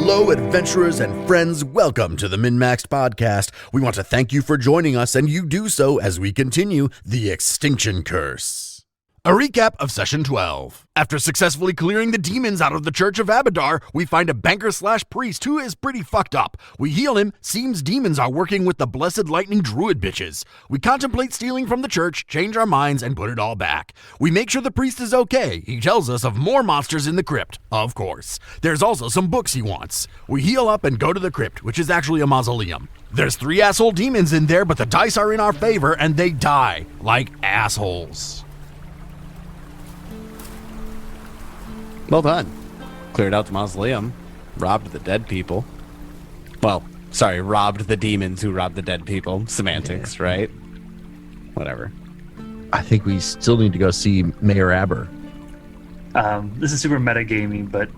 Hello, adventurers and friends. Welcome to the MNmaxed Podcast. We want to thank you for joining us, and you do so as we continue the Extinction Curse. A recap of Session 12. After successfully clearing the demons out of the Church of Abadar, we find a banker/priest who is pretty fucked up. We heal him. Seems demons are working with the Blessed Lightning Druid bitches. We contemplate stealing from the church, change our minds, and put it all back. We make sure the priest is okay. He tells us of more monsters in the crypt, of course. There's also some books he wants. We heal up and go to the crypt, which is actually a mausoleum. There's 3 asshole demons in there, but the dice are in our favor, and they die like assholes. Well done. Cleared out the mausoleum. Robbed the dead people. Well, sorry, robbed the demons who robbed the dead people. Semantics, right? Whatever. I think we still need to go see Mayor Aber. This is super metagaming, but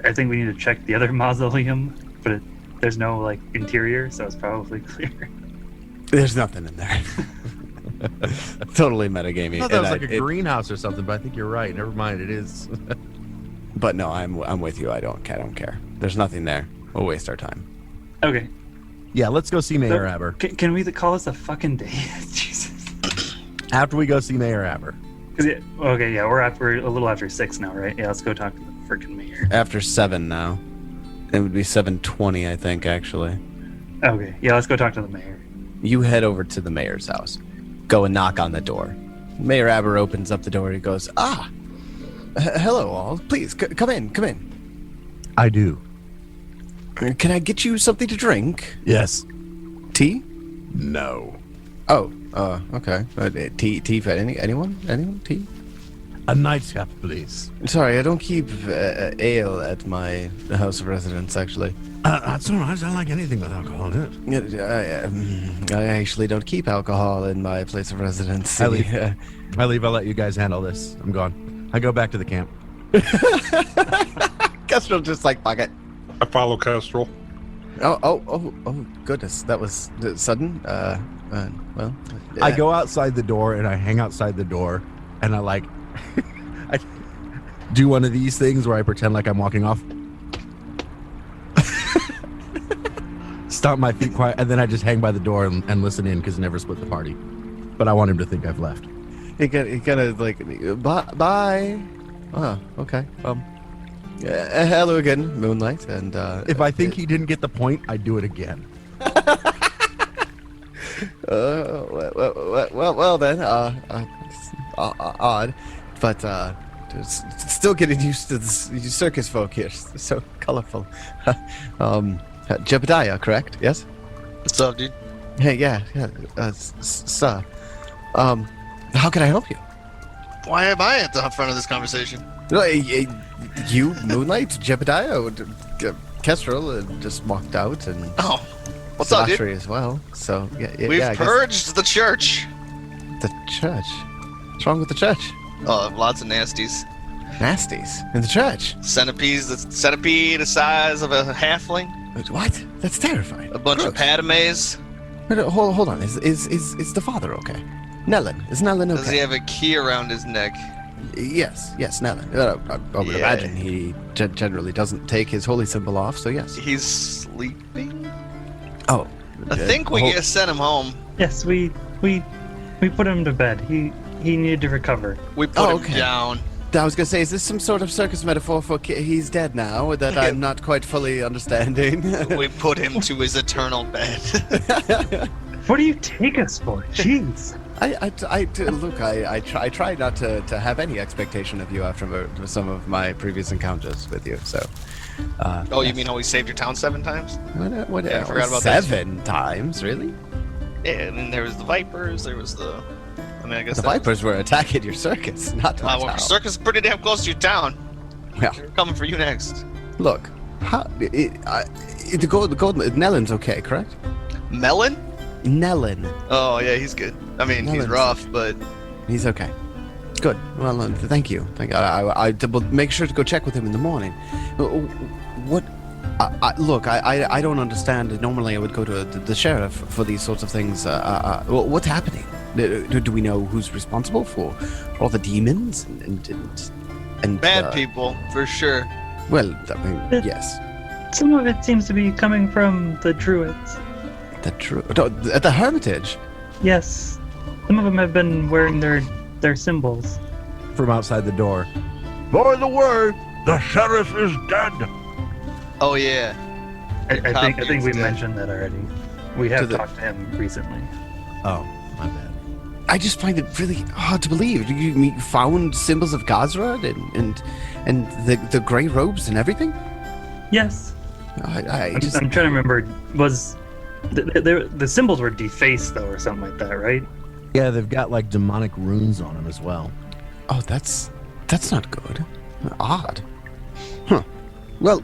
I think we need to check the other mausoleum, but there's no, interior, so it's probably clear. There's nothing in there. Totally metagaming. I thought that was like a greenhouse or something, but I think you're right. Never mind, it is. But no, I'm with you. I don't care. There's nothing there. We'll waste our time. Okay. Yeah, let's go see Mayor Aber. Can we call this a fucking day? Jesus. After we go see Mayor Aber. We're a little after 6 now, right? Yeah, let's go talk to the freaking mayor. After 7 now. It would be 7:20, I think, actually. Okay, yeah, let's go talk to the mayor. You head over to the mayor's house. Go and knock on the door. Mayor Aber opens up the door. He goes, hello all. Please, come in. I do. Can I get you something to drink? Yes. Tea? No. Oh, okay. Tea for anyone? Anyone? Tea? A nightcap, please. Sorry, I don't keep ale at my house of residence, actually. That's all right. I don't like anything with alcohol in it. I actually don't keep alcohol in my place of residence. I leave. I'll let you guys handle this. I'm gone. I go back to the camp. Kestrel just fuck it. I follow Kestrel. Oh, goodness. That was sudden. I go outside the door and I hang outside the door and I I do one of these things where I pretend like I'm walking off. Stomp my feet quiet, and then I just hang by the door and listen in because I never split the party. But I want him to think I've left. He kind of bye. Oh, okay. Hello again, Moonlight. And if I think he didn't get the point, I do it again. Well then, odd, but still getting used to this circus folk here. So colorful. Jebediah, correct? Yes. What's up, dude? Hey, yeah, sir. How can I help you? Why am I at the front of this conversation? You, Moonlight, Jebediah, Kestrel just walked out, and what's up, dude? as well. So We've purged the church. The church? What's wrong with the church? Oh, lots of nasties. Nasties in the church. Centipede the size of a halfling. What? That's terrifying. A bunch of Padmes. Hold on. Is the father okay? Nellen. Is Nellen okay? Does he have a key around his neck? Yes, Nellen. I would imagine he generally doesn't take his holy symbol off, so yes. He's sleeping? Oh. I think we sent him home. Yes, we put him to bed. He needed to recover. We put him down. I was going to say, is this some sort of circus metaphor for he's dead now that I'm not quite fully understanding? We put him to his eternal bed. What do you take us for? Jeez. I try not to have any expectation of you after some of my previous encounters with you, so... You mean how we saved your town 7 times? What I forgot about 7 times, really? Yeah, and then there was the Vipers, there was the... I guess the Vipers were attacking your circus, not my town. Circus is pretty damn close to your town. Yeah. They're coming for you next. Look, the golden Nellen's okay, correct? Melon? Nellen. Oh, yeah, he's good. I mean, Nellen's, he's rough, but... He's okay. Good. Well, thank you. I will make sure to go check with him in the morning. What... Look, I don't understand. Normally I would go to the sheriff for these sorts of things. What's happening? Do we know who's responsible for all the demons and bad people, for sure. Well, I mean, yes. Some of it seems to be coming from the druids. At the Hermitage? Yes. Some of them have been wearing their symbols. From outside the door. By the way, the sheriff is dead. Oh yeah. I think we dead. mentioned that already. We have talked to him recently. Oh, my bad. I just find it really hard to believe. You found symbols of Gazrad and the grey robes and everything? Yes. I'm I'm trying to remember. Was the symbols were defaced though, or something like that, right? Yeah, they've got like demonic runes on them as well. Oh, that's not good. Odd. Huh. Well,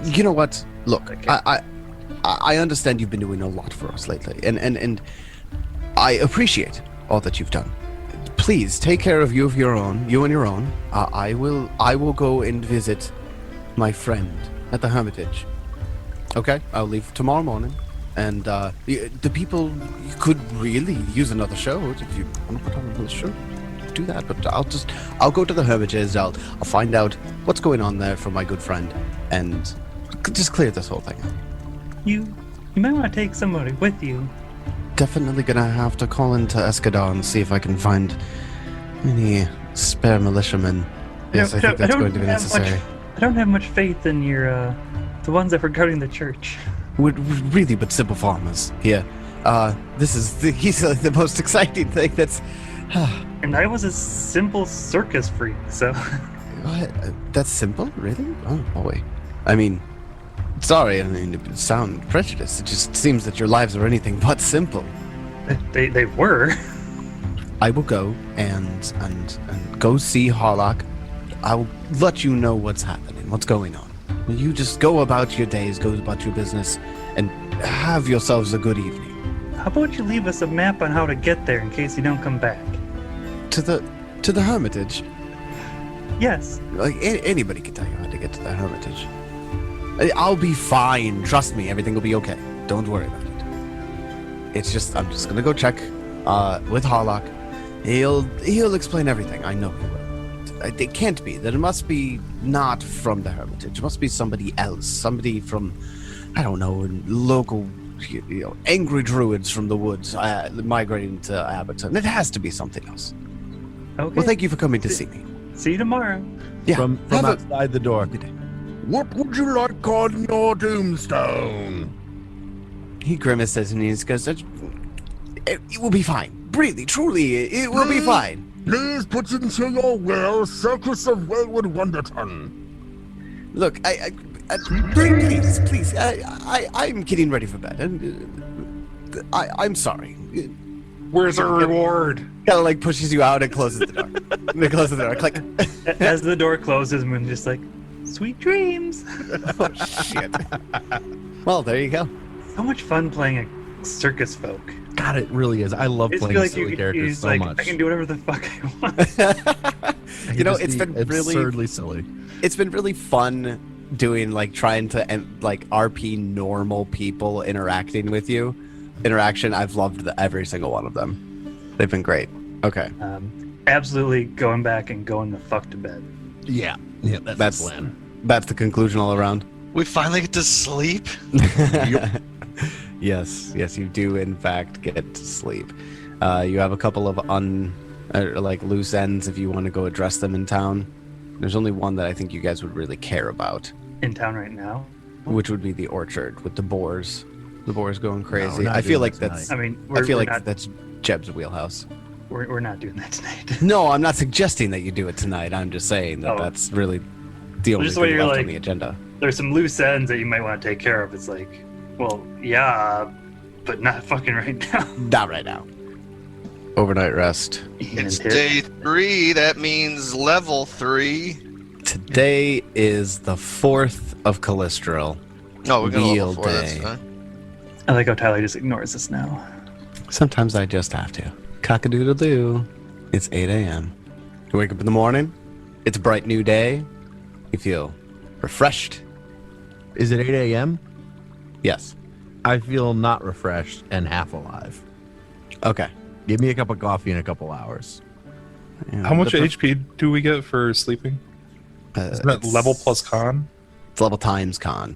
you know what? Look, I understand you've been doing a lot for us lately, and I appreciate all that you've done. Please take care of you on your own. I will go and visit my friend at the Hermitage. Okay, I'll leave tomorrow morning, and the people could really use another show. If you want to put on another show, do that. But I'll go to the Hermitage. I'll find out what's going on there for my good friend, and just clear this whole thing up. You might want to take somebody with you. Definitely gonna have to call into Escadar and see if I can find any spare militiamen. Yes, I think that's going to be necessary. I don't have much faith in your the ones that were guarding the church. We're really but simple farmers here. He's the most exciting thing. That's. And I was a simple circus freak, so. What? That's simple, really? Oh boy. I mean, sorry. I mean, it sound prejudiced. It just seems that your lives are anything but simple. They were. I will go and go see Harlock. I'll let you know what's happening, what's going on. You just go about your days, go about your business, and have yourselves a good evening. How about you leave us a map on how to get there in case you don't come back? To the Hermitage? Yes. Like, anybody can tell you how to get to the Hermitage. I'll be fine. Trust me, everything will be okay. Don't worry about it. It's just, I'm just gonna go check with Harlock. He'll explain everything. I know he will. It can't be. That it must be not from the Hermitage. It must be somebody else. Somebody from, I don't know, local, angry druids from the woods migrating to Abadar. It has to be something else. Okay. Well, thank you for coming to see me. See you tomorrow. Yeah. From outside the door. What would you like on your tombstone? He grimaces and he goes, it will be fine. Really, truly, it will be fine. Please put into your will Circus of Wayward Wonders. Look, please, I'm getting ready for bed. And I'm sorry. Where's our reward? Kind of like pushes you out and closes the door. They close the door. Click. As the door closes, Moon just like, sweet dreams. Oh shit. Well, there you go. So much fun playing a circus folk. God, it really is. I love It's playing like silly characters so much. I can do whatever the fuck I want. You know, it's been really absurdly silly. It's been really fun doing trying to RP normal people interacting with you. Interaction, I've loved every single one of them. They've been great. Okay. Absolutely going back and going the fuck to bed. Yeah, that's the plan. That's the conclusion all around. We finally get to sleep. Yes, you do in fact get to sleep. You have a couple of loose ends if you want to go address them in town. There's only one that I think you guys would really care about. In town right now? Which would be the orchard with the boars. The boars going crazy. No, I feel like that's. I mean, that's Jeb's wheelhouse. We're not doing that tonight. No, I'm not suggesting that you do it tonight. I'm just saying that that's really the only just the way thing you're left on the agenda. There's some loose ends that you might want to take care of. It's like, well, yeah, but not fucking right now. Not right now. Overnight rest. It's day 3. That means level 3. Today is the 4th of Callistril. Oh, we're going to Wheel level 4. That's day. fine. I like how Tyler just ignores us now. Sometimes I just have to. Cock-a-doodle-doo. It's 8 a.m. You wake up in the morning. It's a bright new day. You feel refreshed. Is it 8 a.m.? Yes. I feel not refreshed and half alive. Okay. Give me a cup of coffee in a couple hours. Yeah, How much HP do we get for sleeping? Isn't that level plus con? It's level times con.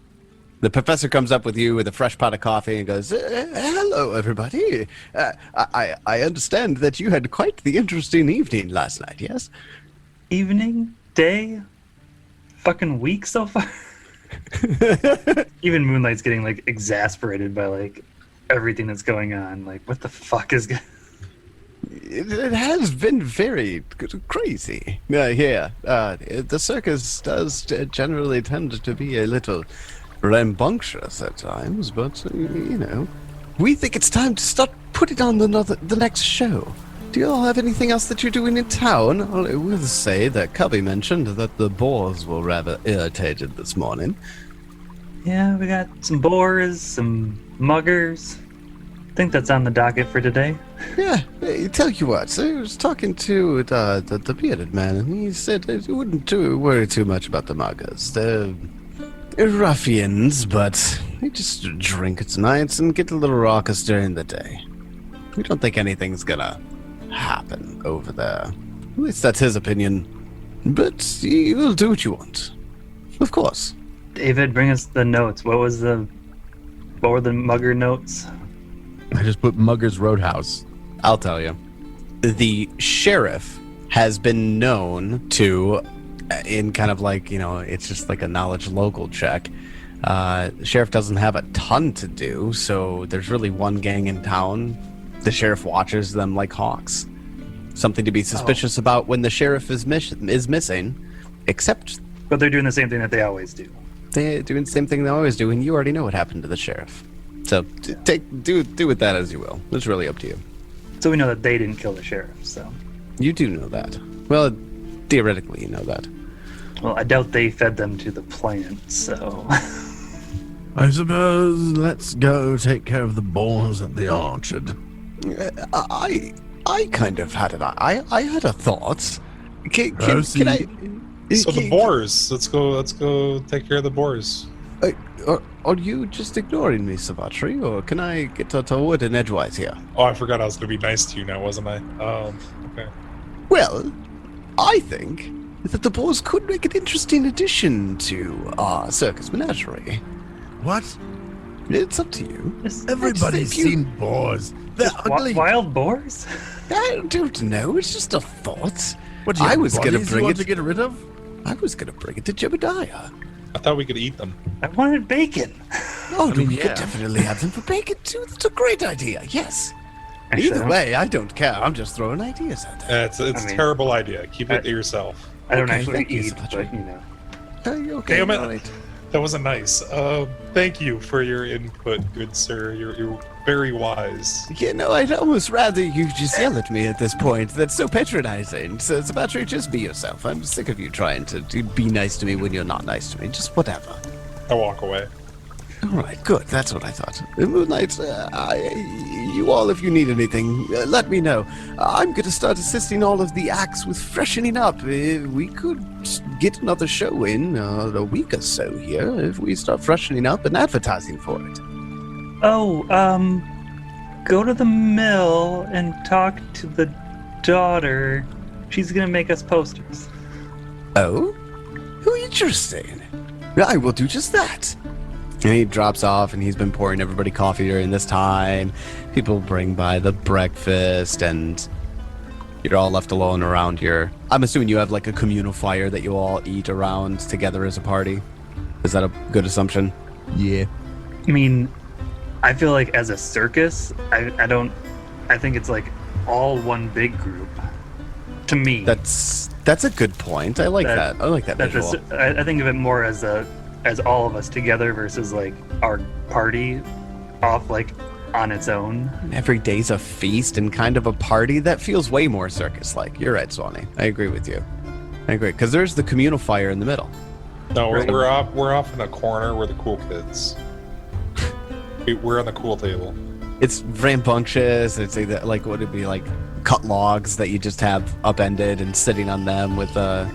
The professor comes up with you with a fresh pot of coffee and goes, hello, everybody. I understand that you had quite the interesting evening last night, yes? Evening? Day? Fucking week so far? Even Moonlight's getting, like, exasperated by, like, everything that's going on. Like, what the fuck is going It has been very crazy. The circus does generally tend to be a little rambunctious at times, but, we think it's time to start putting on the next show. Do you all have anything else that you're doing in town? I will say that Cubby mentioned that the boars were rather irritated this morning. Yeah, we got some boars, some muggers. I think that's on the docket for today. Yeah, tell you what, I was talking to the bearded man, and he said that you wouldn't worry too much about the muggers. They're ruffians, but they just drink at nights and get a little raucous during the day. We don't think anything's gonna happen over there. At least that's his opinion. But you'll do what you want. Of course. David, bring us the notes. What were the mugger notes? I just put Mugger's Roadhouse. I'll tell you. The sheriff has been known to, in kind of like, it's just like a knowledge local check. The sheriff doesn't have a ton to do, so there's really one gang in town. The sheriff watches them like hawks. Something to be suspicious about when the sheriff is missing, except... But they're doing the same thing that they always do. They're doing the same thing they always do, and you already know what happened to the sheriff. So do with that as you will. It's really up to you. So we know that they didn't kill the sheriff, so... You do know that. Well, theoretically you know that. Well, I doubt they fed them to the plant, so... I suppose let's go take care of the boars at the orchard. I kind of had I had a thought. Can I... So the boars. Let's go take care of the boars. Are you just ignoring me, Savatri, or can I get to wood and edgewise here? Oh, I forgot I was going to be nice to you now, wasn't I? Okay. Well, I think that the boars could make an interesting addition to our circus menagerie. What? It's up to you. Everybody's seen boars. They're ugly. Wild boars? I don't know. It's just a thought. What do you I have, was going to bodies you bring want it to get rid of? I was going to bring it to Jebediah. I thought we could eat them. I wanted bacon. Oh, we yeah. could definitely have them for bacon too. That's a great idea. Yes. Actually, Either way, I don't care. I'm just throwing ideas out there. It's a terrible idea. Keep it to yourself. I don't Okay, actually thank you, eat, Savatri. but Okay, Damn it. all right. That wasn't nice. Thank you for your input, good sir. You're very wise. I'd almost rather you just yell at me at this point. That's so patronizing. So it's about just be yourself. I'm sick of you trying to be nice to me when you're not nice to me. Just whatever. I walk away. All right, good. That's what I thought. Moonlight, you all, if you need anything, let me know. I'm going to start assisting all of the acts with freshening up. We could get another show in a week or so here if we start freshening up and advertising for it. Oh, go to the mill and talk to the daughter. She's gonna make us posters. Oh? Interesting. I will do just that. And he drops off, and he's been pouring everybody coffee during this time. People bring by the breakfast, and you're all left alone around your... I'm assuming you have like a communal fire that you all eat around together as a party. Is that a good assumption? Yeah. I mean, I feel like as a circus, I think it's like all one big group. To me, That's a good point. I like that. I like that visual. I think of it more as all of us together versus like our party off like on its own. Every day's a feast and kind of a party. That feels way more circus-like. You're right, Swanee. I agree with you. I agree, because there's the communal fire in the middle. No, Right. we're off in a corner. We're the cool kids. We're on the cool table. It's rambunctious. It's like what would it be like cut logs that you just have upended and sitting on them with a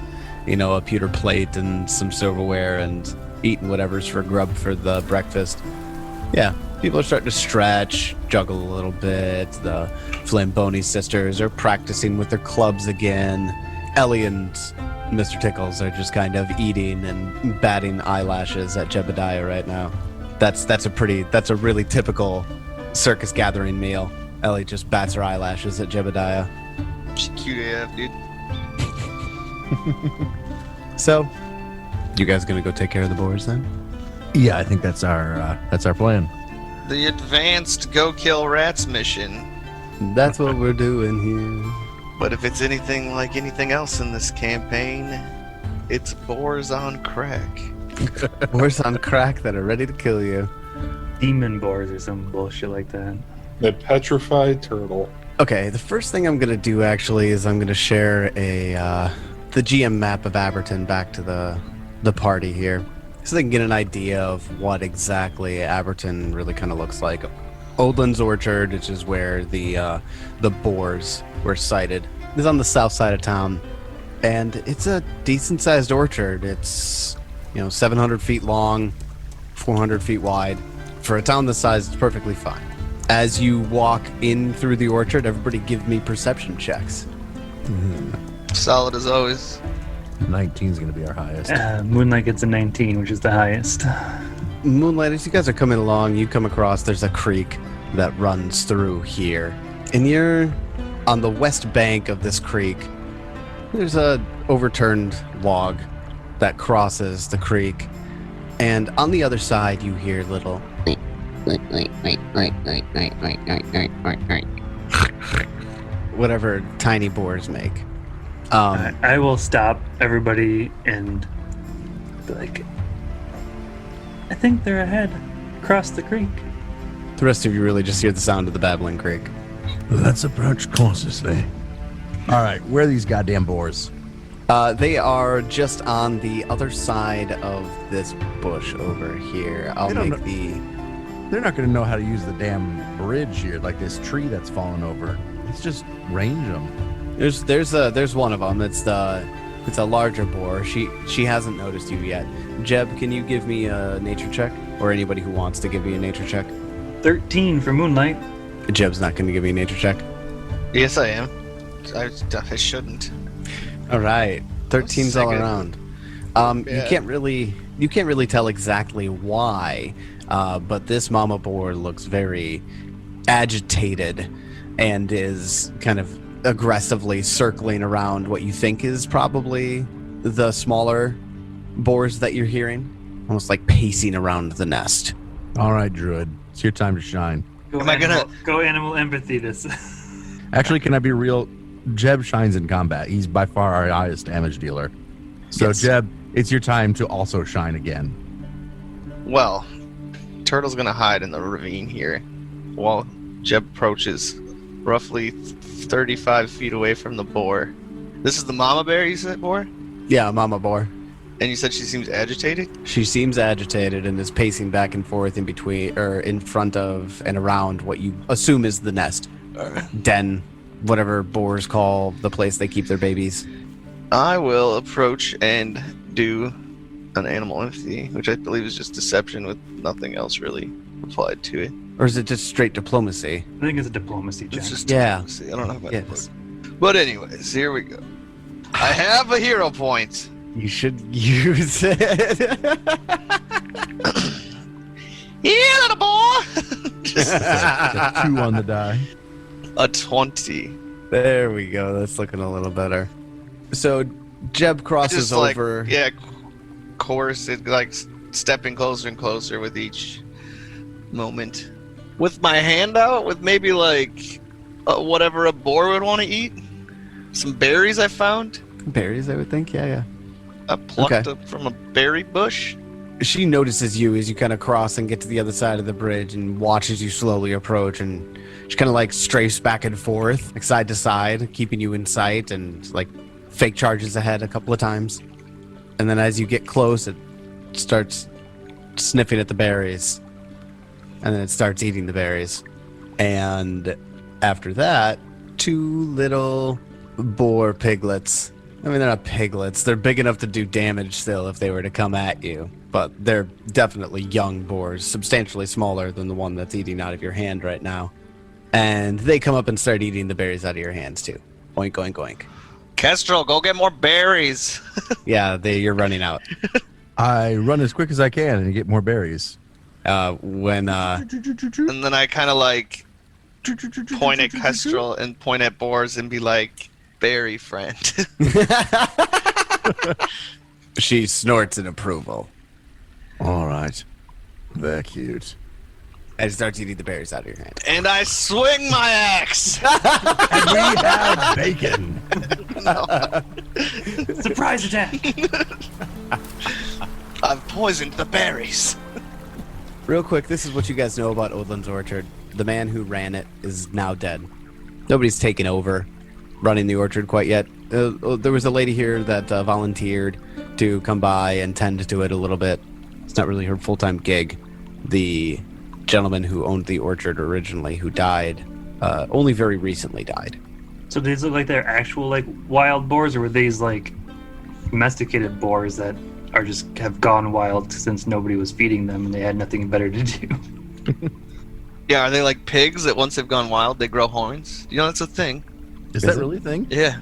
pewter plate and some silverware and eating whatever's for grub for the breakfast. Yeah, people are starting to stretch, juggle a little bit. The Flamboni sisters are practicing with their clubs again. Ellie and Mr. Tickles are just kind of eating and batting eyelashes at Jebediah right now. That's a really typical circus gathering meal. Ellie just bats her eyelashes at Jebediah. She cute AF, dude. So, you guys gonna go take care of the boars then? Yeah, I think that's our plan. The advanced go kill rats mission. That's what we're doing here. But if it's anything like anything else in this campaign, it's boars on crack. Boars on crack that are ready to kill you. Demon boars or some bullshit like that. The petrified turtle. Okay, the first thing I'm gonna do actually is I'm gonna share the GM map of Aberton back to the party here, so they can get an idea of what exactly Aberton really kind of looks like. Oldland's Orchard, which is where the boars were sighted, is on the south side of town, and it's a decent-sized orchard. It's 700 feet long, 400 feet wide. For a town this size, it's perfectly fine. As you walk in through the orchard, everybody give me perception checks. Solid as always. 19 is going to be our highest. Moonlight gets a 19, which is the highest. Moonlight, as you guys are coming along, you come across, there's a creek that runs through here. And you're on the west bank of this creek. There's a overturned log that crosses the creek. And on the other side, you hear little... whatever tiny boars make. I will stop everybody and be like, I think they're ahead. Across the creek. The rest of you really just hear the sound of the babbling creek. Let's approach cautiously. All right, where are these goddamn boars? They are just on the other side of this bush over here. I'll make They're not going to know how to use the damn bridge here, like this tree that's fallen over. Let's just range them. There's one of them. It's a larger boar. She hasn't noticed you yet. Jeb, can you give me a nature check, or anybody who wants to give me a nature check? 13 for Moonlight. Jeb's not going to give me a nature check. Yes, I am. I shouldn't. All right, 13's all Second. around. Yeah. You can't really tell exactly why, but this mama boar looks very agitated and is kind of aggressively circling around what you think is probably the smaller boars that you're hearing, almost like pacing around the nest. All right, Druid, it's your time to shine. Go animal empathy this? Actually, can I be real? Jeb shines in combat. He's by far our highest damage dealer. So, Yes. Jeb, it's your time to also shine again. Well, Turtle's gonna hide in the ravine here while Jeb approaches roughly 35 feet away from the boar. This is the mama bear, you said, boar? Yeah, mama boar. And you said she seems agitated? She seems agitated and is pacing back and forth in between, or in front of and around what you assume is the nest. Den, whatever boars call the place they keep their babies. I will approach and do an animal empathy, which I believe is just deception with nothing else really applied to it. Or is it just straight diplomacy? I think it's a diplomacy check. It's just Yeah. diplomacy. I don't know about Yes. it. But anyways, here we go. I have a hero point. You should use it. Yeah, little boy! Got 2 on the die. A 20. There we go. That's looking a little better. So Jeb crosses Just like, over. yeah, course, it like stepping closer and closer with each moment. With my hand out, with maybe like whatever a boar would want to eat. Some berries I found. Berries, I would think. Yeah. I plucked Okay. up from a berry bush. She notices you as you kind of cross and get to the other side of the bridge and watches you slowly approach, and she kind of like strafes back and forth, like side to side, keeping you in sight, and like fake charges ahead a couple of times. And then as you get close, it starts sniffing at the berries, and then it starts eating the berries. And after that, 2 little boar piglets. I mean, they're not piglets. They're big enough to do damage still if they were to come at you. But they're definitely young boars, substantially smaller than the one that's eating out of your hand right now. And they come up and start eating the berries out of your hands too. Oink, oink, oink. Kestrel, go get more berries. Yeah, you're running out. I run as quick as I can and get more berries. When And then I kind of like point at Kestrel and point at Boars and be like, "Berry friend." she snorts in approval All right. They're cute. and starts eating the berries out of your hand. And I swing my axe. And we have bacon. Surprise attack! I've poisoned the berries. Real quick, this is what you guys know about Odlin's Orchard. The man who ran it is now dead. Nobody's taken over running the orchard quite yet. There was a lady here that volunteered to come by and tend to it a little bit. It's not really her full-time gig. The gentleman who owned the orchard originally, who died, only very recently died. So do these look like they're actual like wild boars, or were these like domesticated boars that are just have gone wild since nobody was feeding them and they had nothing better to do? Yeah, are they like pigs that once they've gone wild, they grow horns? You know, that's a thing. Is that really a thing? Yeah.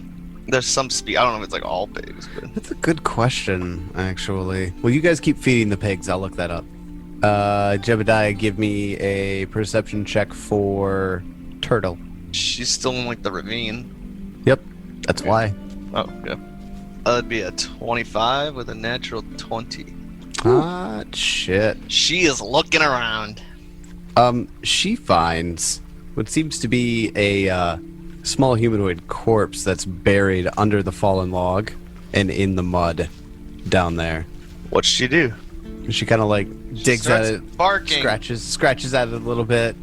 There's some I don't know if it's like all pigs, but That's a good question, actually. Well, you guys keep feeding the pigs. I'll look that up. Jebediah, give me a perception check for turtle. she's still in like the ravine. Yep, that's why. Oh, yeah. That'd be a 25 with a natural 20. Ah, shit. She is looking around. She finds what seems to be a small humanoid corpse that's buried under the fallen log and in the mud down there. What's she do? She kind of like digs at Starts it, barking. scratches at it a little bit,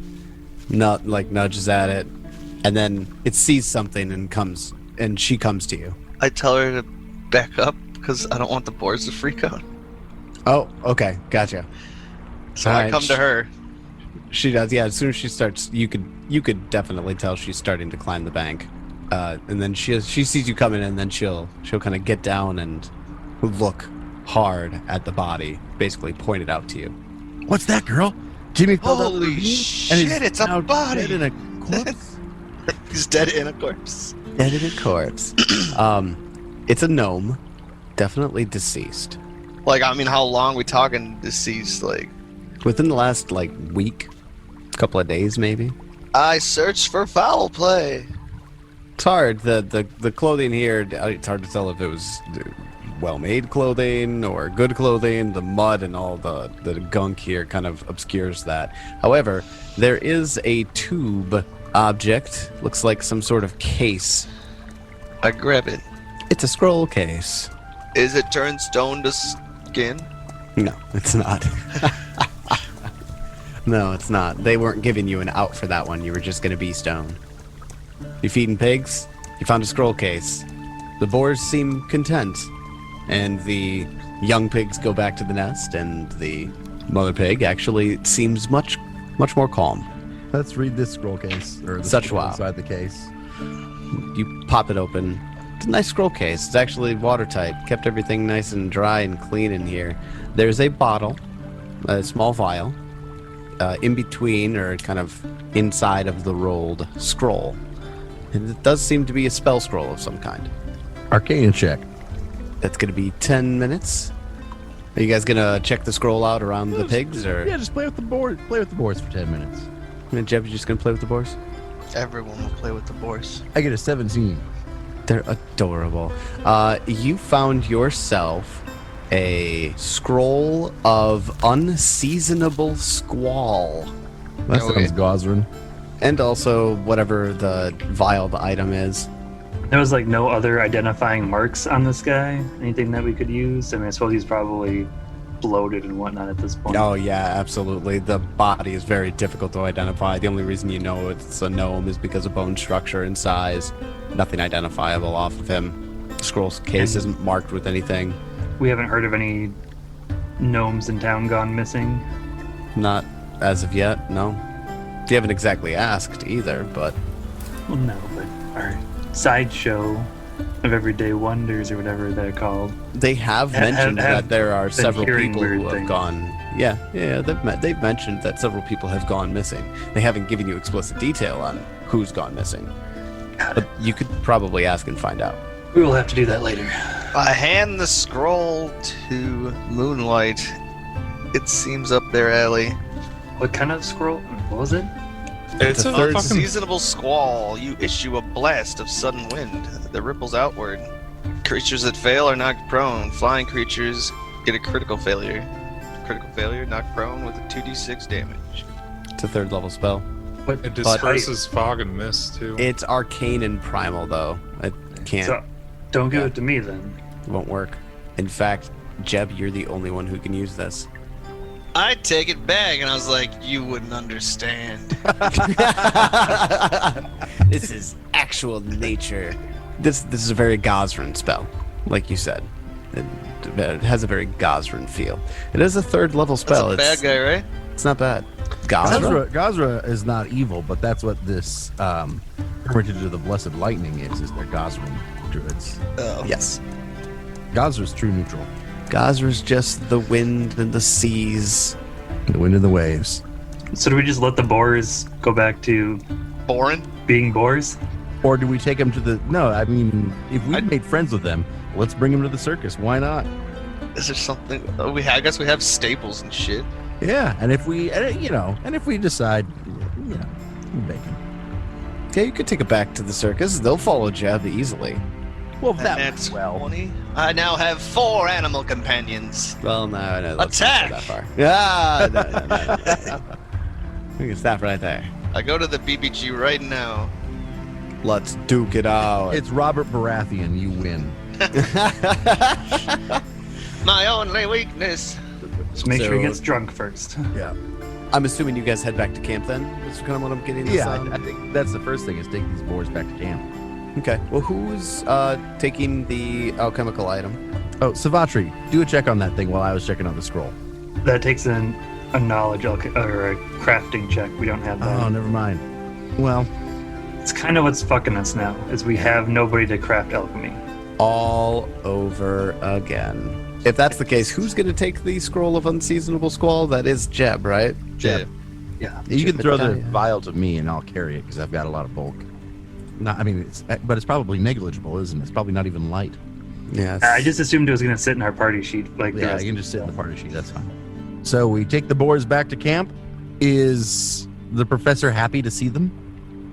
nudges at it, and then it sees something and she comes to you. I tell her to back up because I don't want the boars to freak out. Oh, okay, gotcha. So All I right, come to her. She does, yeah. As soon as she starts, you could definitely tell she's starting to climb the bank, and then she sees you coming, and then she'll kind of get down and look hard at the body, basically point it out to you. What's that, girl? Jimmy fell down the Holy ravine, shit, and he's it's a now body. dead in a corpse? He's dead in a corpse. Dead in a corpse. It's a gnome, definitely deceased. Like, I mean, how long we talking deceased? Like, Within the last week, couple of days maybe. I searched for foul play. It's hard. The clothing here, it's hard to tell if it was well-made clothing or good clothing. The mud and all the gunk here kind of obscures that. However, there is a tube object. Looks like some sort of case. I grab it. It's a scroll case. Is it turned stone to skin? No, it's not. No, it's not. They weren't giving you an out for that one. You were just going to be stone. You feeding pigs? You found a scroll case. The boars seem content. And the young pigs go back to the nest, and the mother pig actually seems much more calm. Let's read this scroll case, or the Such scroll wow. inside the case. You pop it open. It's a nice scroll case. It's actually watertight. Kept everything nice and dry and clean in here. There's a bottle, a small vial, in between or kind of inside of the rolled scroll. And it does seem to be a spell scroll of some kind. Arcana check. That's going to be 10 minutes. Are you guys going to check the scroll out around the pigs, or Yeah, just play with the board. Play with the boards for 10 minutes. and Jeff, you just going to play with the boars? Everyone will play with the boars. I get a 17. They're adorable. You found yourself a scroll of unseasonable squall. That Okay. sounds Gosrin. And also whatever the vialed item is. There was like no other identifying marks on this guy. Anything that we could use? I mean, I suppose he's probably bloated and whatnot at this point. Oh yeah, absolutely. The body is very difficult to identify. The only reason you know it's a gnome is because of bone structure and size. Nothing identifiable off of him. The scroll's case isn't marked with anything. We haven't heard of any gnomes in town gone missing. Not as of yet, no. You haven't exactly asked either, but Well, no, but our sideshow of everyday wonders or whatever they're called. they have Ha- mentioned have that there are been several hearing people weird who have things. gone. Yeah, they've mentioned that several people have gone missing. They haven't given you explicit detail on who's gone missing, but you could probably ask and find out. We will have to do that later. I hand the scroll to Moonlight. It seems up their alley. What kind of scroll? What was it? It's a On fucking seasonable squall, you issue a blast of sudden wind that ripples outward. Creatures that fail are knocked prone. Flying creatures get a critical failure. Critical failure, knocked prone with a 2d6 damage. It's a 3rd level spell. It disperses fog and mist too. It's arcane and primal, though. It can't. So, don't give it to me then. It won't work. In fact, Jeb, you're the only one who can use this. I take it back, and I was like, you wouldn't understand. This is actual nature. This is a very Gosrin spell, like you said. It has a very Gosrin feel. It is a 3rd level spell. That's a bad guy, right? It's not bad. Gosrin? Gazra is not evil, but that's what this Hermitage of the Blessed Lightning is they're Gosrin druids. Oh. Yes. Gazra's true neutral. Gosra's just the wind and the seas. The wind and the waves. So do we just let the boars go back to Boring? being boars? Or do we take them to the... No, I mean, if we made friends with them, let's bring them to the circus. Why not? Is there something? I guess we have staples and shit. Yeah, and if we, if we decide, bacon. Yeah, you could take it back to the circus. They'll follow Jeb easily. Well, And that's 20. I now have 4 animal companions. Well, no. Let's Attack! not go that far. Yeah, no. We can stop right there. I go to the BBG right now. Let's duke it out. It's Robert Baratheon. You win. My only weakness. Just make sure he So- gets drunk first. Yeah. I'm assuming you guys head back to camp then? That's kind of what I'm getting this Yeah, on. I think that's the first thing is take these boars back to camp. Okay. Well, who's taking the alchemical item? Oh, Savatri, do a check on that thing while I was checking on the scroll. That takes a knowledge or a crafting check. We don't have that. Oh, never mind. Well, It's kind of what's fucking us now, is we have nobody to craft alchemy. All over again. If that's the case, who's going to take the scroll of unseasonable squall? That is Jeb, right? Jeb, Yeah. you can throw the Jebediah. vial to me and I'll carry it because I've got a lot of bulk. But it's probably negligible, isn't it? It's probably not even light. Yes. I just assumed it was going to sit in our party sheet. Like the Yeah, rest you can of just the sit in the stuff. party sheet. That's fine. So we take the boars back to camp. Is the professor happy to see them?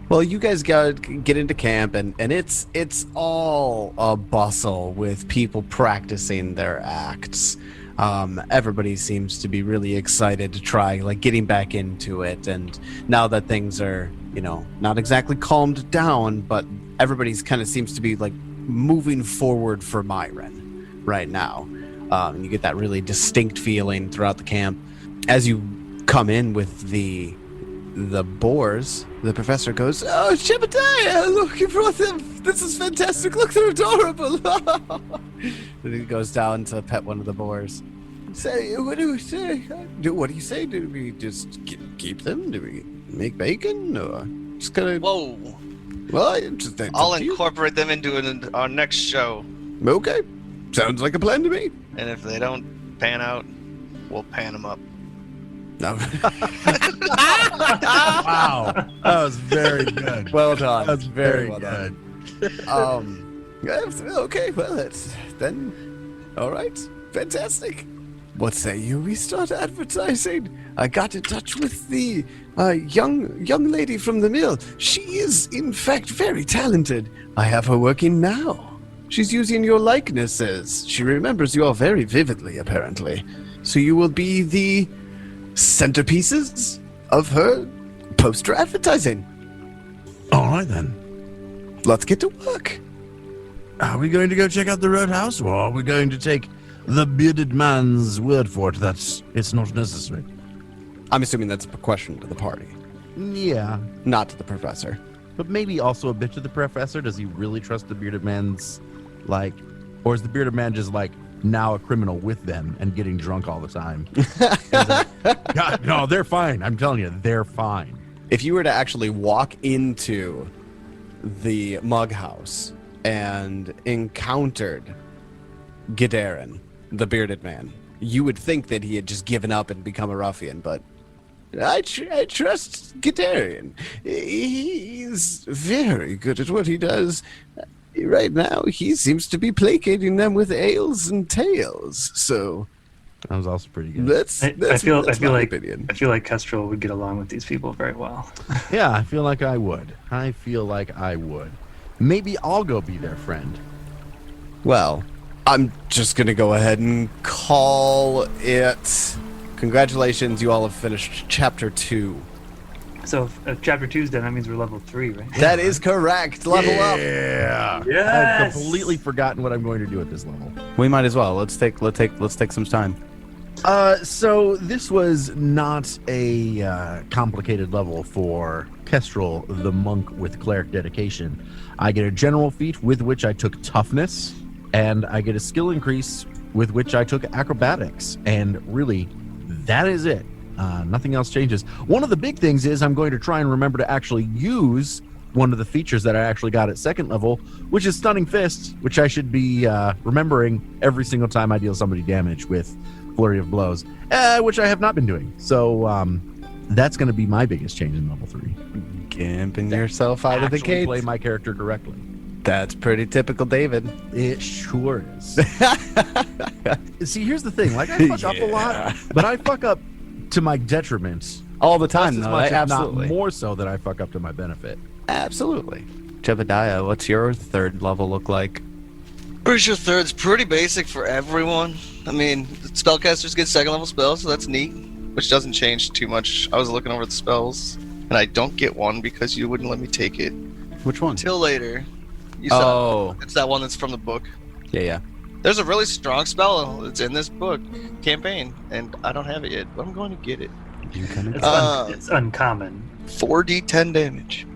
Well, you guys got to get into camp, and it's all a bustle with people practicing their acts. Everybody seems to be really excited to try, like, getting back into it. And now that things are, not exactly calmed down, but everybody's kind of seems to be, like, moving forward for Myron right now. You get that really distinct feeling throughout the camp. As you come in with the boars, the professor goes, "Oh, Shebediah, look, you brought them. This is fantastic. Look, they're adorable." Then he goes down to pet one of the boars. Say, what do we say? What do you say? Do we just keep them? Do we make bacon? Or just kind of... Whoa. Well, it's up I'll to you. incorporate them into our next show. Okay. Sounds like a plan to me. And if they don't pan out, we'll pan them up. No. Wow, that was very good. Well done. That's very well good. done. Okay, well, that's then. All right, fantastic. What say you? We start advertising. I got in touch with the young lady from the mill. She is, in fact, very talented. I have her working now. She's using your likenesses. She remembers you all very vividly, apparently. So you will be the centerpieces of her poster advertising. All right then. Let's get to work. Are we going to go check out the roadhouse, or are we going to take the bearded man's word for it that it's not necessary? I'm assuming that's a question to the party, Yeah, not to the professor. but maybe also a bit to the professor. Does he really trust the bearded man's, or is the bearded man just now a criminal with them and getting drunk all the time? God, no, they're fine. I'm telling you, they're fine. If you were to actually walk into the mug house and encountered Gideon, the bearded man, you would think that he had just given up and become a ruffian, but I trust Gideon. He's very good at what he does. Right now, he seems to be placating them with ales and tales, so That was also pretty good. I feel my like opinion. I feel like Kestrel would get along with these people very well. Yeah, I feel like I would. Maybe I'll go be their friend. Well, I'm just going to go ahead and call it. Congratulations, you all have finished Chapter 2. So if Chapter 2's done, that means we're level 3, right? That is correct. Level up. Yeah. Yes! I've completely forgotten what I'm going to do at this level. We might as well. Let's take some time. So this was not a complicated level for Kestrel, the monk with cleric dedication. I get a general feat with which I took toughness, and I get a skill increase with which I took acrobatics. And really, that is it. Nothing else changes. One of the big things is I'm going to try and remember to actually use one of the features that I actually got at second level, which is Stunning Fist, which I should be remembering every single time I deal somebody damage with Flurry of Blows, which I have not been doing. So that's going to be my biggest change in level 3. Gimping yourself out of the Actually gate. play my character correctly. That's pretty typical David. It sure is. See, here's the thing. Like, I fuck up a lot, but I fuck up to my detriment. All the time, Just as though. much, if Absolutely. not more so, that I fuck up to my benefit. Absolutely. Jebediah, what's your third level look like? Pretty sure third's pretty basic for everyone. I mean, spellcasters get second level spells, so that's neat, which doesn't change too much. I was looking over the spells, and I don't get one because you wouldn't let me take it Which one? until later. You saw Oh, it's that one that's from the book. yeah. There's a really strong spell that's in this book campaign, and I don't have it yet, but I'm going to get it. You kinda- It's uncommon. 4d10 damage.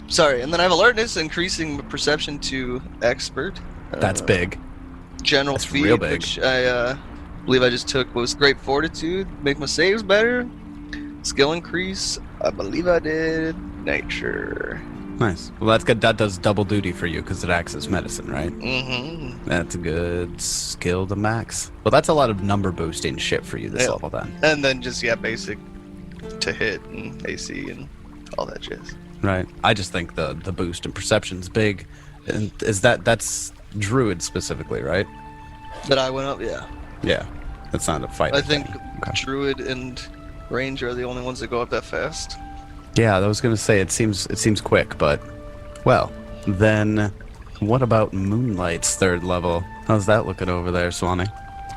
Sorry, and then I have alertness, increasing perception to expert. That's big. General That's feat, real big. which I believe I just took, was great fortitude, make my saves better. Skill increase, I believe I did nature. Nice. Well, that's good. That does double duty for you because it acts as medicine, right? Mm-hmm. That's a good skill to max. Well, that's a lot of number boosting shit for you this Yeah. level then. And then just, basic to hit and AC and all that jazz. Right. I just think the boost in perception's big. And that's druid specifically, right? That I went up, yeah. Yeah. That's not a fight. I think Okay. druid and ranger are the only ones that go up that fast. Yeah, I was gonna say it seems quick, but well, then what about Moonlight's third level? How's that looking over there, Swanee?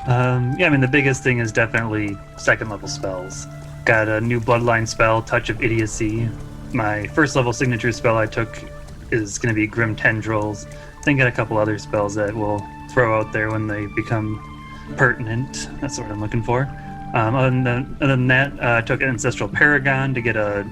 I mean, the biggest thing is definitely second level spells. Got a new bloodline spell, Touch of Idiocy. My first level signature spell I took is going to be Grim Tendrils. Then got a couple other spells that we'll throw out there when they become pertinent. That's what I'm looking for. Other than that, I took Ancestral Paragon to get a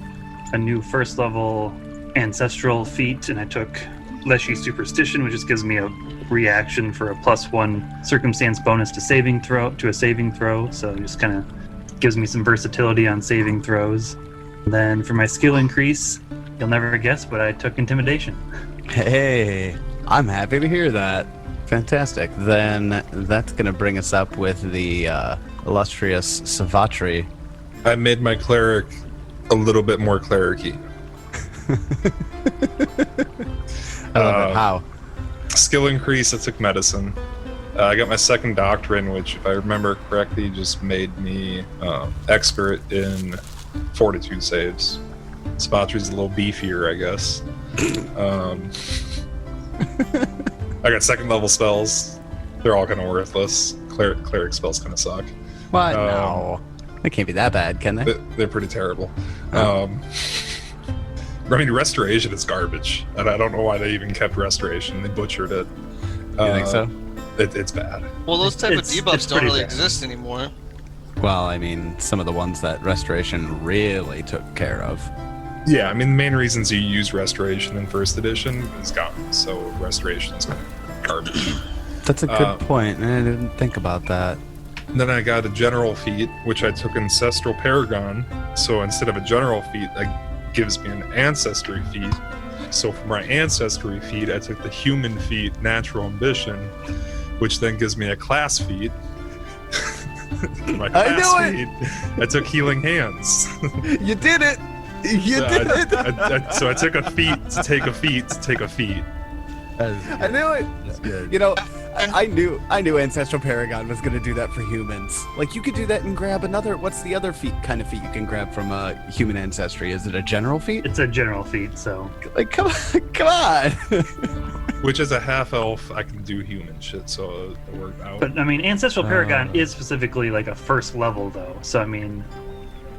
new first level ancestral feat, and I took Leshy Superstition, which just gives me a reaction for a +1 circumstance bonus to a saving throw. So it just kind of gives me some versatility on saving throws. Then for my skill increase, you'll never guess, but I took Intimidation. Hey, I'm happy to hear that. Fantastic. Then that's gonna bring us up with the illustrious Savatri. I made my cleric a little bit more cleric-y. I love it. How? Skill increase, I took medicine. I got my second doctrine, which, if I remember correctly, just made me expert in fortitude saves. Spatri's a little beefier, I guess. I got second level spells. They're all kind of worthless. Cleric spells kind of suck. What? No. They can't be that bad, can they? They're pretty terrible. I mean, restoration is garbage, and I don't know why they even kept restoration. They butchered it. You think so? It's bad. Well, those type of It's debuffs don't pretty really bad. exist anymore. Well, I mean, some of the ones that restoration really took care of. Yeah, I mean, the main reasons you use restoration in first edition is gone, so restoration's garbage. That's a good point. I didn't think about that. Then I got a general feat, which I took Ancestral Paragon. So instead of a general feat, that gives me an ancestry feat. So for my ancestry feat, I took the human feat, Natural Ambition, which then gives me a class feat. For my class feat, I took Healing Hands. You did it! You did it! So I took a feat to take a feat to take a feat. I knew it! That's good. You know, I knew Ancestral Paragon was going to do that for humans. Like, you could do that and grab another. What's the other kind of feat you can grab from a human ancestry? Is it a general feat? It's a general feat, so. Like, come on. Which is a half elf, I can do human shit, so it worked out. But I mean, Ancestral Paragon is specifically like a first level, though. So I mean,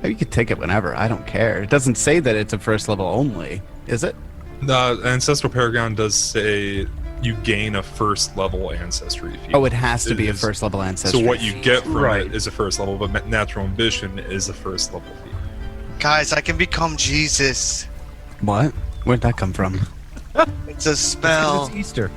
You could take it whenever. I don't care. It doesn't say that it's a first level only, is it? The Ancestral Paragon does say you gain a first level ancestry feat. Oh, it has to be a first level ancestry. So what you get from Right. it is a first level, but Natural Ambition is a first level feat. Guys, I can become Jesus. What? Where'd that come from? It's a spell. It's Easter.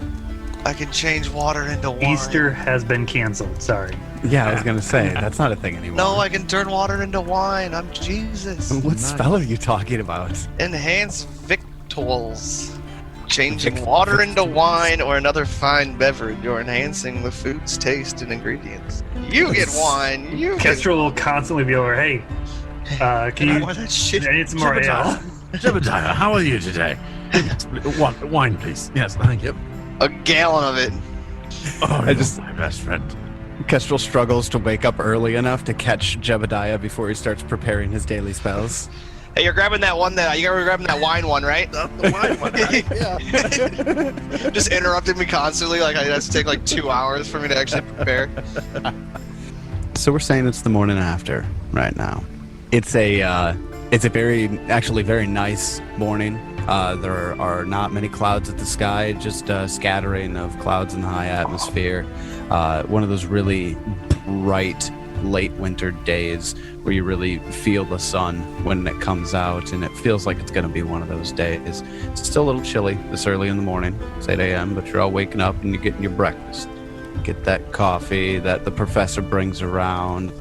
I can change water into wine. Easter has been canceled. Sorry. Yeah, I was gonna say that's not a thing anymore. No, I can turn water into wine. I'm Jesus. What spell are you talking about? Enhance victuals. Changing water into wine or another fine beverage, or enhancing the food's taste and ingredients. You get wine. You get Kestrel will constantly be over. Hey, can you? more that shit. I need some more ale. Jebediah, how are you today? Wine, please. Yes, thank you. A gallon of it. Oh, I just- my best friend. Kestrel struggles to wake up early enough to catch Jebediah before he starts preparing his daily spells. Hey, you're grabbing that one you're grabbing that wine one, right? The wine one, right? Yeah. Just interrupting me constantly. Like, it has to take like 2 hours for me to actually prepare. So we're saying it's the morning after right now. It's a very nice morning. There are not many clouds at the sky, just a scattering of clouds in the high atmosphere. One of those really bright late winter days where you really feel the sun when it comes out, and it feels like it's going to be one of those days. It's still a little chilly this early in the morning. It's 8 a.m., but you're all waking up and you're getting your breakfast. Get that coffee that the professor brings around.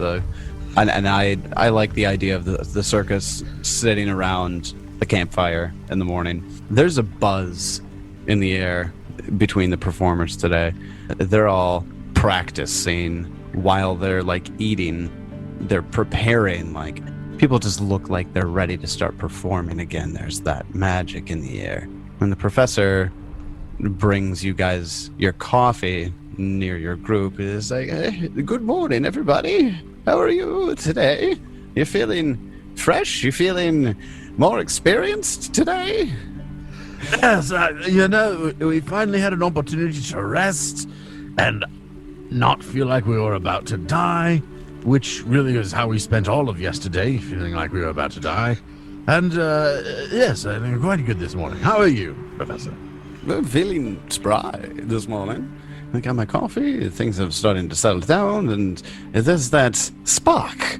And I like the idea of the circus sitting around the campfire in the morning. There's a buzz in the air between the performers today. They're all practicing while they're like eating. They're preparing. Like, people just look like they're ready to start performing again. There's that magic in the air. When the professor brings you guys your coffee near your group, is like, hey, good morning, everybody. How are you today? You feeling fresh? You feeling more experienced today? Yes, we finally had an opportunity to rest and not feel like we were about to die, which really is how we spent all of yesterday, feeling like we were about to die. And, yes, I think quite good this morning. How are you, Professor? I'm feeling spry this morning. I got my coffee, things are starting to settle down, and there's that spark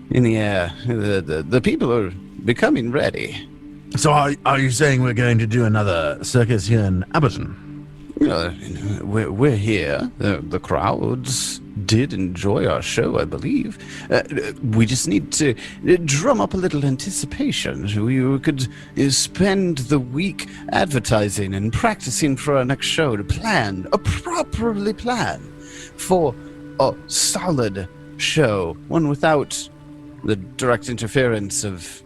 in the air. The people are becoming ready. So are you saying we're going to do another circus here in Abadar? We're here. The crowds did enjoy our show, I believe. We just need to drum up a little anticipation. We could spend the week advertising and practicing for our next show to properly plan for a solid show, one without the direct interference of,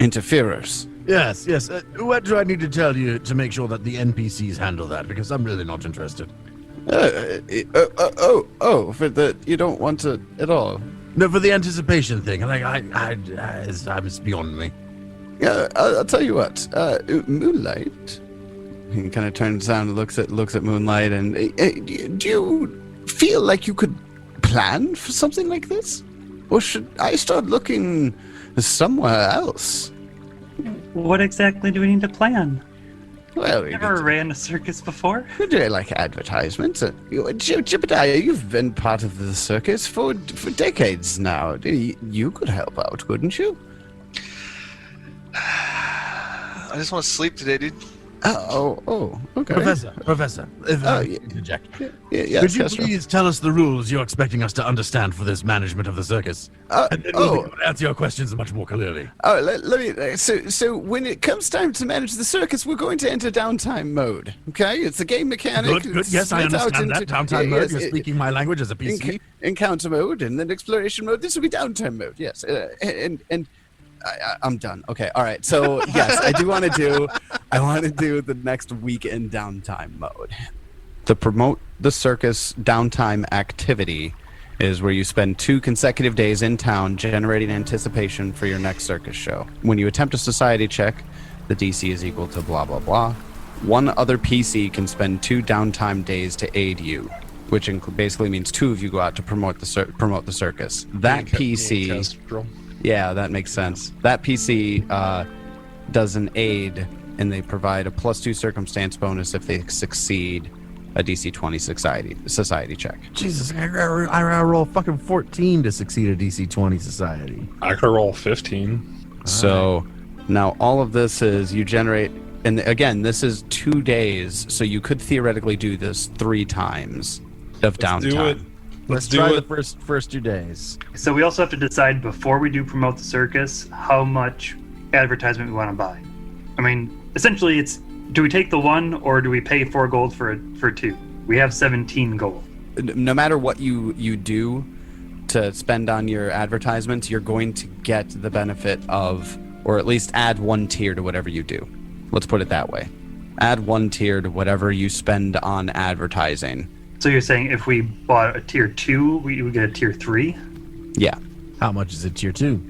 interferers. Yes. What do I need to tell you to make sure that the NPCs handle that? Because I'm really not interested. You don't want it at all. No, for the anticipation thing. Like, it's beyond me. Yeah, I'll tell you what. Moonlight. He kind of turns down and looks at Moonlight. And do you feel like you could plan for something like this, or should I start looking somewhere else? What exactly do we need to plan? Well, Never ran a circus before. we do like advertisements. Jebediah, you've been part of the circus for decades now. You could help out, couldn't you? I just want to sleep today, dude. Okay. Professor, if I yeah. interject. Yeah, Could you Kestrel. please tell us the rules you're expecting us to understand for this management of the circus? And then we'll be able to answer your questions much more clearly. Let me. So when it comes time to manage the circus, we're going to enter downtime mode. Okay, it's a game mechanic. Good. It's Yes, I split out understand that. into- Downtime mode. yes, You're speaking my language as a PC. Encounter mode, and then exploration mode. This will be downtime mode. Yes, and I'm done. Okay, all right. So yes, I want to do the next week in downtime mode. The promote the circus downtime activity is where you spend 2 consecutive days in town generating anticipation for your next circus show. When you attempt a society check, the DC is equal to blah, blah, blah. One other PC can spend 2 downtime days to aid you, which basically means 2 of you go out to promote the circus. That PC... Yeah, that makes sense. That PC does an aid, and they provide a +2 circumstance bonus if they succeed a DC 20 society check. Jesus, I gotta roll fucking 14 to succeed a DC 20 society. I could roll 15. So now all of this is you generate, and again, this is 2 days, so you could theoretically do this 3 times of downtime. Do it. Let's try the first 2 days. So we also have to decide before we do promote the circus how much advertisement we want to buy. I mean, essentially, it's do we take the 1 or do we pay 4 gold for 2? We have 17 gold. No matter what you do to spend on your advertisements, you're going to get the benefit of, or at least add 1 tier to whatever you do. Let's put it that way. Add 1 tier to whatever you spend on advertising. So you're saying if we bought a tier 2, we would get a tier 3? Yeah. How much is it tier 2?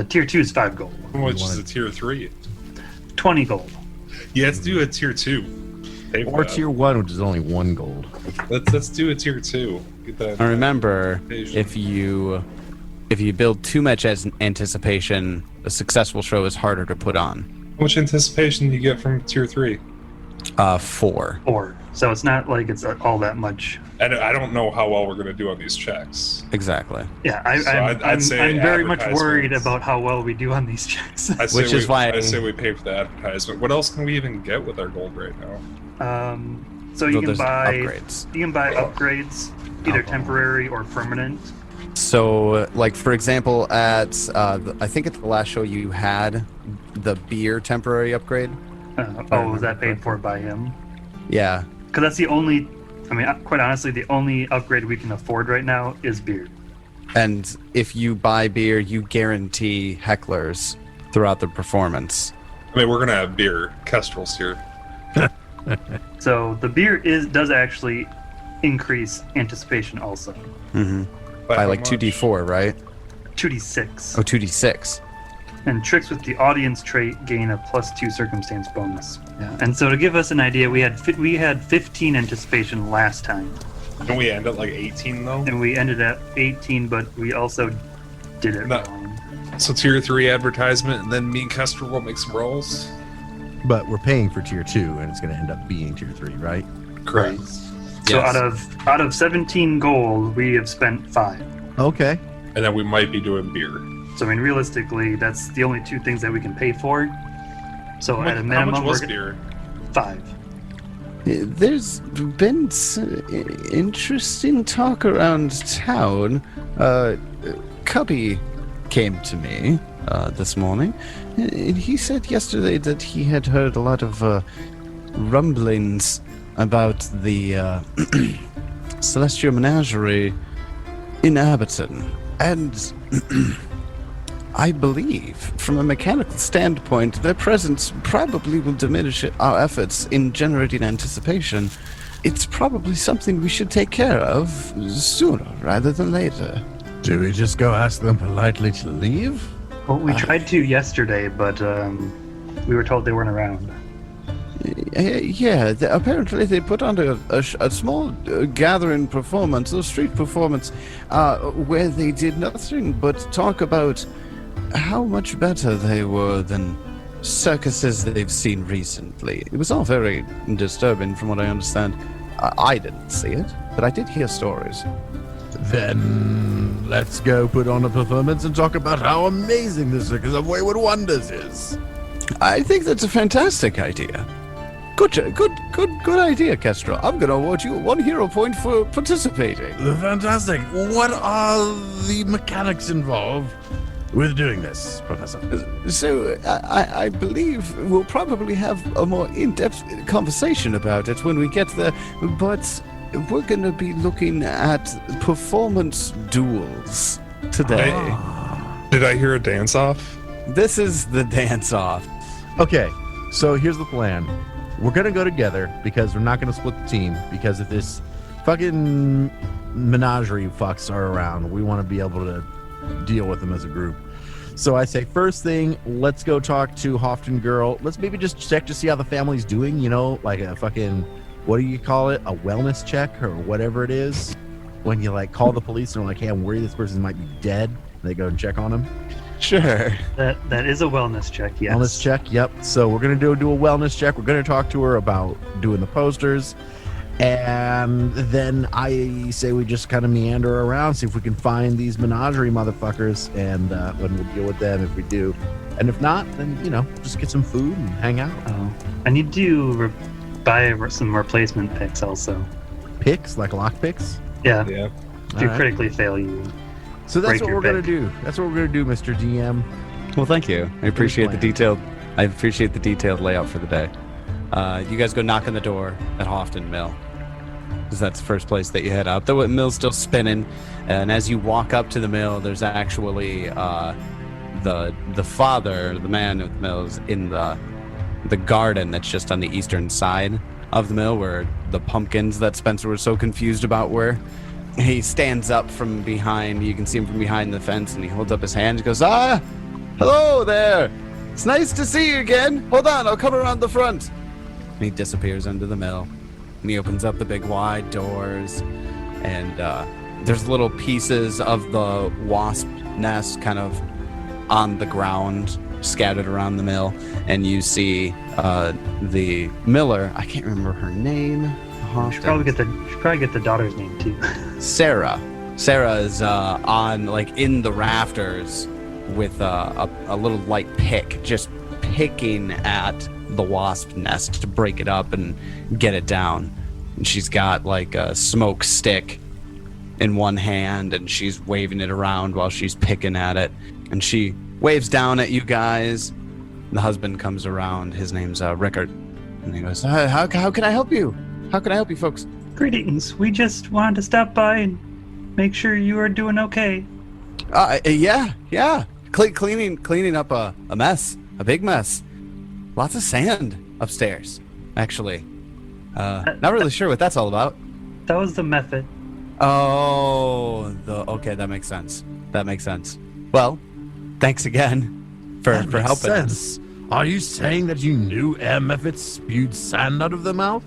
Tier 2 is 5 gold. How much is a tier 3? 20 gold. Yeah, let's do a tier 2. Pay for Or that. tier 1, which is only 1 gold. Let's do a tier 2. Get that. And remember, Patient. if you build too much as anticipation, a successful show is harder to put on. How much anticipation do you get from tier 3? 4. 4. So it's not like it's all that much. And I don't know how well we're going to do on these checks. Exactly. Yeah, So I'd say I'm very much advertisements. worried about how well we do on these checks. I say Which is why- I say we pay for the advertisement. What else can we even get with our gold right now? So you So can there's buy upgrades. You can buy upgrades, either temporary or permanent. So, like, for example, at, I think at the last show you had the beer temporary upgrade. Was that paid for by him? Yeah. Because that's the only, I mean, quite honestly, the only upgrade we can afford right now is beer. And if you buy beer, you guarantee hecklers throughout the performance. I mean, we're going to have beer. Kestrel's here. So the beer does actually increase anticipation also. Mm-hmm. By how like much? 2d4, right? 2d6. Oh, 2d6. And tricks with the audience trait gain a +2 circumstance bonus. Yeah. And so to give us an idea, we had 15 anticipation last time, Don't we end at like 18 though? and we ended at 18, but we also did it No. wrong. So tier 3 advertisement, and then me and Kestrel will make some rolls. But we're paying for tier 2, and it's going to end up being tier 3, right? Correct. So Yes. out of 17 gold, we have spent 5. Okay. And then we might be doing beer. So I mean, realistically, that's the only 2 things that we can pay for. So at a How minimum, much was we're beer? 5. There's been interesting talk around town. Cubby came to me this morning, and he said yesterday that he had heard a lot of rumblings about the Celestial Menagerie in Abberton. And I believe, from a mechanical standpoint, their presence probably will diminish our efforts in generating anticipation. It's probably something we should take care of sooner rather than later. Do we just go ask them politely to leave? Well, we tried to yesterday, but we were told they weren't around. Yeah, apparently they put on a small gathering performance, a street performance, where they did nothing but talk about how much better they were than circuses they've seen recently. It was all very disturbing from what I understand. I didn't see it, but I did hear stories. Then let's go put on a performance and talk about how amazing the Circus of Wayward Wonders is. I think that's a fantastic idea. Good idea, Kestrel. I'm going to award you 1 hero point for participating. Fantastic. What are the mechanics involved with doing this, Professor? So, I believe we'll probably have a more in-depth conversation about it when we get there, but we're going to be looking at performance duels today. Did I hear a dance off? This is the dance-off. Okay, so here's the plan. we're gonna go together because we're not gonna split the team, because if this fucking menagerie fucks are around, we want to be able to deal with them as a group. So I say, first thing, let's go talk to Hofton Girl. Let's maybe just check to see how the family's doing, you know, like a fucking, what do you call it? A wellness check or whatever it is. When you like call the police and they're like, hey, I'm worried this person might be dead. They go and check on him. Sure. That is a wellness check, yes. Wellness check, yep. So we're going to do a wellness check. We're going to talk to her about doing the posters. And then I say we just kind of meander around, see if we can find these menagerie motherfuckers, and then we'll deal with them if we do. And if not, then, you know, just get some food and hang out. Oh, I need to buy some replacement picks also. Picks? Like lock picks? Yeah. Yeah. If you Alright. critically fail, you So that's break what your we're going to pick. do. That's what we're going to do, Mr. DM. Well, thank you. I appreciate the plan. detailed layout for the day. You guys go knock on the door at Hofton Mill, because that's the first place that you head up. The mill's still spinning, and as you walk up to the mill, there's actually the father, the man of the mill, is in the garden that's just on the eastern side of the mill, where the pumpkins that Spencer was so confused about were. He stands up from behind. You can see him from behind the fence, and he holds up his hand. He goes, hello there. It's nice to see you again. Hold on, I'll come around the front. And he disappears under the mill. And he opens up the big wide doors, and there's little pieces of the wasp nest kind of on the ground, scattered around the mill. And you see the miller. I can't remember her name. You should probably get the daughter's name too. Sarah. Sarah is on, like, in the rafters with a little light pick, just picking at the wasp nest to break it up and get it down. And she's got like a smoke stick in one hand, and she's waving it around while she's picking at it. And she waves down at you guys. The husband comes around. His name's Rickard. And he goes, how can I help you? How can I help you folks? Greetings. We just wanted to stop by and make sure you are doing okay. Yeah. Cleaning up a mess, a big mess. Lots of sand upstairs, actually. Not really sure what that's all about. That was the method. Oh, okay, that makes sense. Well, thanks again for helping us. Are you saying that you knew air methods spewed sand out of their mouth?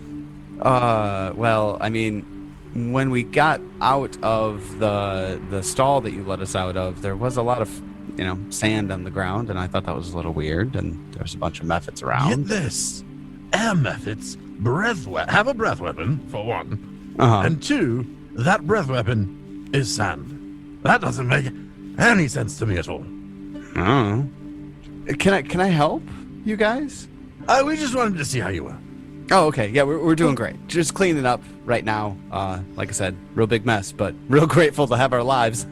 Well, I mean, when we got out of the stall that you let us out of, there was a lot of, sand on the ground, and I thought that was a little weird, and there was a bunch of methods around. Get this. Air methods have a breath weapon, for one. Uh-huh. And two, that breath weapon is sand. That doesn't make any sense to me at all. Oh. Can I help you guys? We just wanted to see how you were. Oh, okay. Yeah, we're doing great. Just cleaning up right now. Like I said, real big mess, but real grateful to have our lives.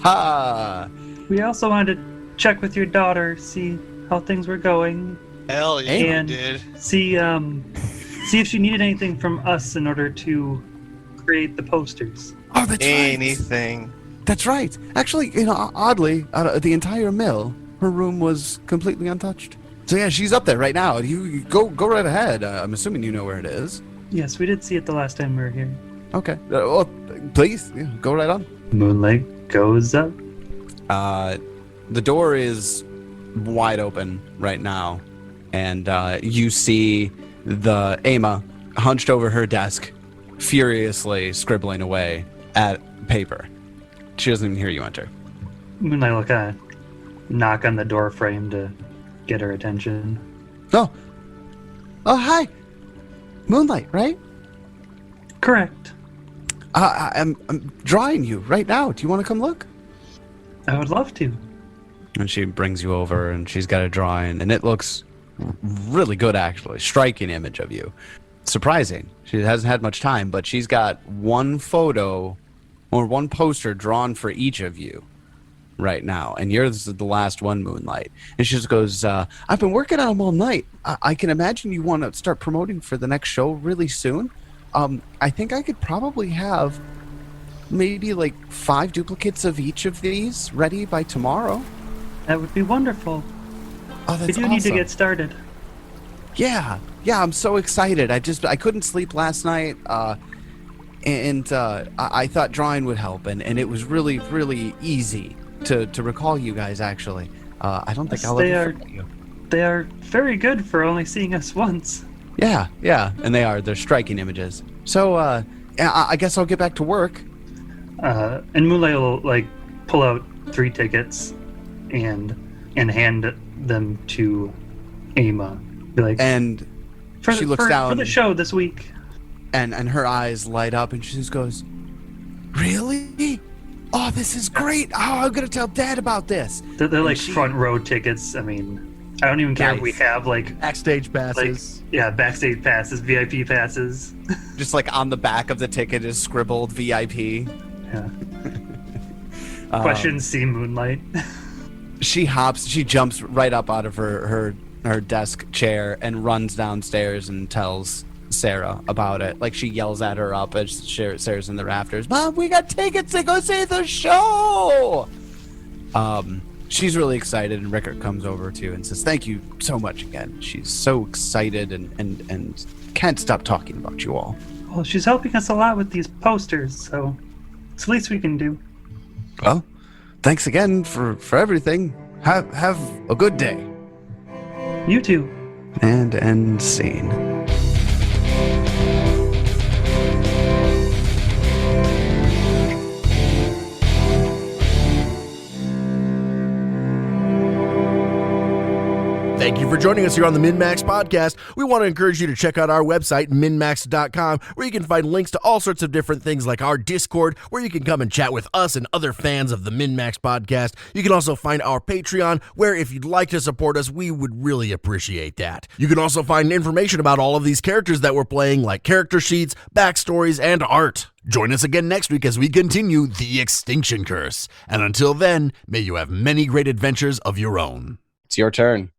Ha! We also wanted to check with your daughter, see how things were going, Hell yeah, and you did. see if she needed anything from us in order to create the posters. Oh, that's right. Anything. That's right. Actually, oddly, the entire mill, her room was completely untouched. So yeah, she's up there right now. You go right ahead. I'm assuming you know where it is. Yes, we did see it the last time we were here. Okay. Well, please, go right on. Moonlight goes up. The door is wide open right now, and you see the Ama hunched over her desk, furiously scribbling away at paper. She doesn't even hear you enter. Moonlight will kind of knock on the door frame to get her attention. Oh, hi, Moonlight, right? Correct. I'm drawing you right now. Do you want to come look? I would love to. And she brings you over, and she's got a drawing, and it looks really good, actually. Striking image of you. Surprising. She hasn't had much time, but she's got one photo or one poster drawn for each of you right now, and yours is the last one, Moonlight. And she just goes, I've been working on them all night. I can imagine you want to start promoting for the next show really soon. I think I could probably have maybe like 5 duplicates of each of these ready by tomorrow. That would be wonderful. Oh, that's We do need to get started. Yeah, I'm so excited. I couldn't sleep last night, and I thought drawing would help, and it was really, really easy to recall you guys, actually. I don't think I'll ever forget you. They are very good for only seeing us once. Yeah, and they're striking images. So, I guess I'll get back to work. And Moonlight will, like, pull out 3 tickets and hand them to Ama. Be like, And she looks down. For the show this week. And her eyes light up, and she just goes, "Really? Oh, this is great! Oh, I'm gonna tell Dad about this." They're like front row tickets. I mean, I don't even care if we have like Backstage passes. Backstage passes, VIP passes. Just like on the back of the ticket is scribbled VIP. Yeah. Question C Moonlight. She jumps right up out of her desk chair and runs downstairs and tells Sarah about it. Like, she yells at her up as Sarah's in the rafters. "Mom, we got tickets to go see the show!" She's really excited, and Rickert comes over too and says, "Thank you so much again." She's so excited and can't stop talking about you all. Well, she's helping us a lot with these posters, so it's the least we can do. Well, thanks again for everything. Have a good day. You too. And end scene. Thank you for joining us here on the MNmaxed Podcast. We want to encourage you to check out our website, MNmaxed.com, where you can find links to all sorts of different things like our Discord, where you can come and chat with us and other fans of the MNmaxed Podcast. You can also find our Patreon, where if you'd like to support us, we would really appreciate that. You can also find information about all of these characters that we're playing, like character sheets, backstories, and art. Join us again next week as we continue the Extinction Curse. And until then, may you have many great adventures of your own. It's your turn.